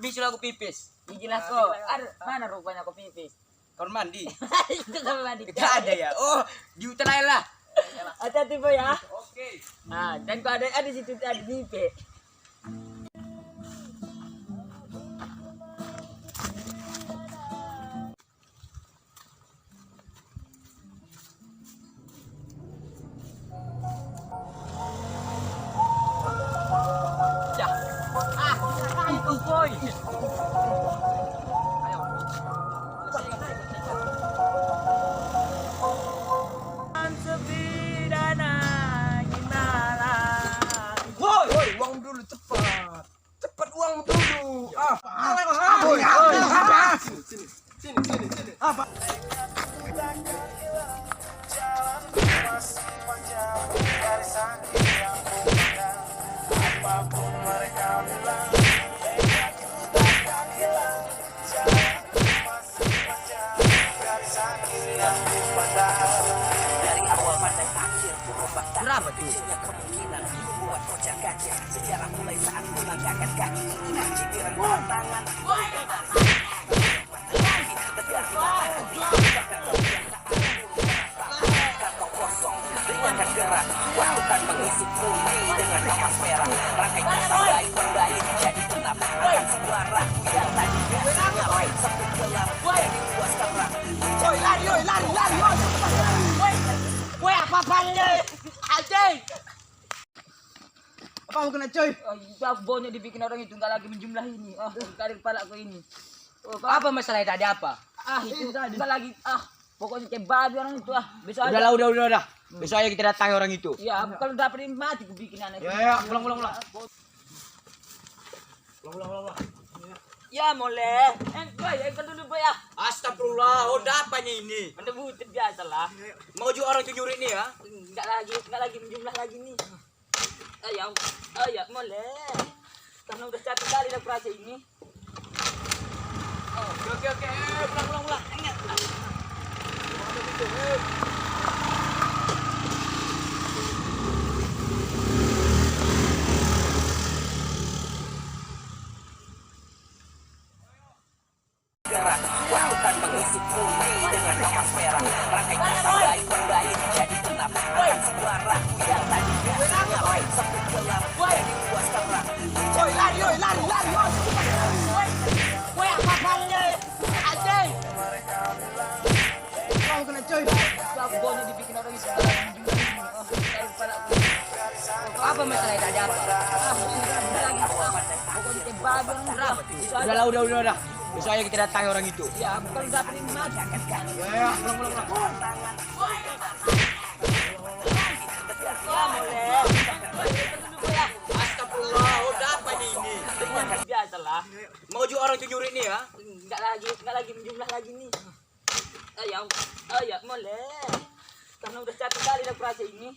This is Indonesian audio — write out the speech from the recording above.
bisul aku pipis. Gigilah kok. Mana rupanya kau pipis? Kamar mandi. Itu kamar mandi. Gak ada ya. Oh, di hutan aja lah. Hati-hati boy ya. Oke. Nah, dan kau ada situ ada pipe. Ya. Itu boy. Woi, uang dulu cepat. Cepat uang dulu. Sini. Apa? Berapa tuh? Sejarah mulai saat melangkahkan kaki dengan cibiran tangan. Kantong kosong dengan gerak waktukan mengisi bumi dengan emas merah. Rangkainya sampai kembali jadi gelap. Akan sebuah ragu yang tadi nyalain sempit gelap jadi luas terang. Lari. Woi, apa-apanya? Anjing. Apa mau kena coy? Oh, banyak dibikin orang itu enggak lagi menjumlah ini. Kali kepala aku ini. Apa masalahnya tadi apa? Itu tadi. Enggak lagi. Pokoknya kayak babi orang itu. Besok aja. Udah. Besok aja kita datangi orang itu. Ya, kalau dapetin mati aku bikin anak. Ya, pulang. Pulang. Ya, boleh. Boy, ikut dulu boy ya. Astagfirullah, udah apanya ini? Anda butuh biasa lah. Mau juga orang itu nyuri nih ya? Enggak lagi menjumlah lagi nih. Ayo, boleh. Karena udah satu kali dah perasa ini. Oke. Pulang. gerak waktukan mengisi bumi dengan emas merah. Rangkainya sampai kembali jadi gelap. Akan sebuah ragu yang tadi nyalain sempit gelap jadi luas terang. Lari. Woi, apa-apanya? Anjing. Kamu kena coy. Banyak dibikin orang itu. Apa masalahnya tadi apa? Pokoknya kayak babi orang berapa tuh? Udah. Besok aja kita datangi orang itu. Ya, kalau dapetin mati. Ya, pulang. Ya, boleh. Astagfirullah, udah apanya ini? Biasa lah. Mau juga orang itu nyuri nih ya? Enggak lagi menjumlah lagi nih. Ayo, boleh. Karena udah satu kali dah perasa ini.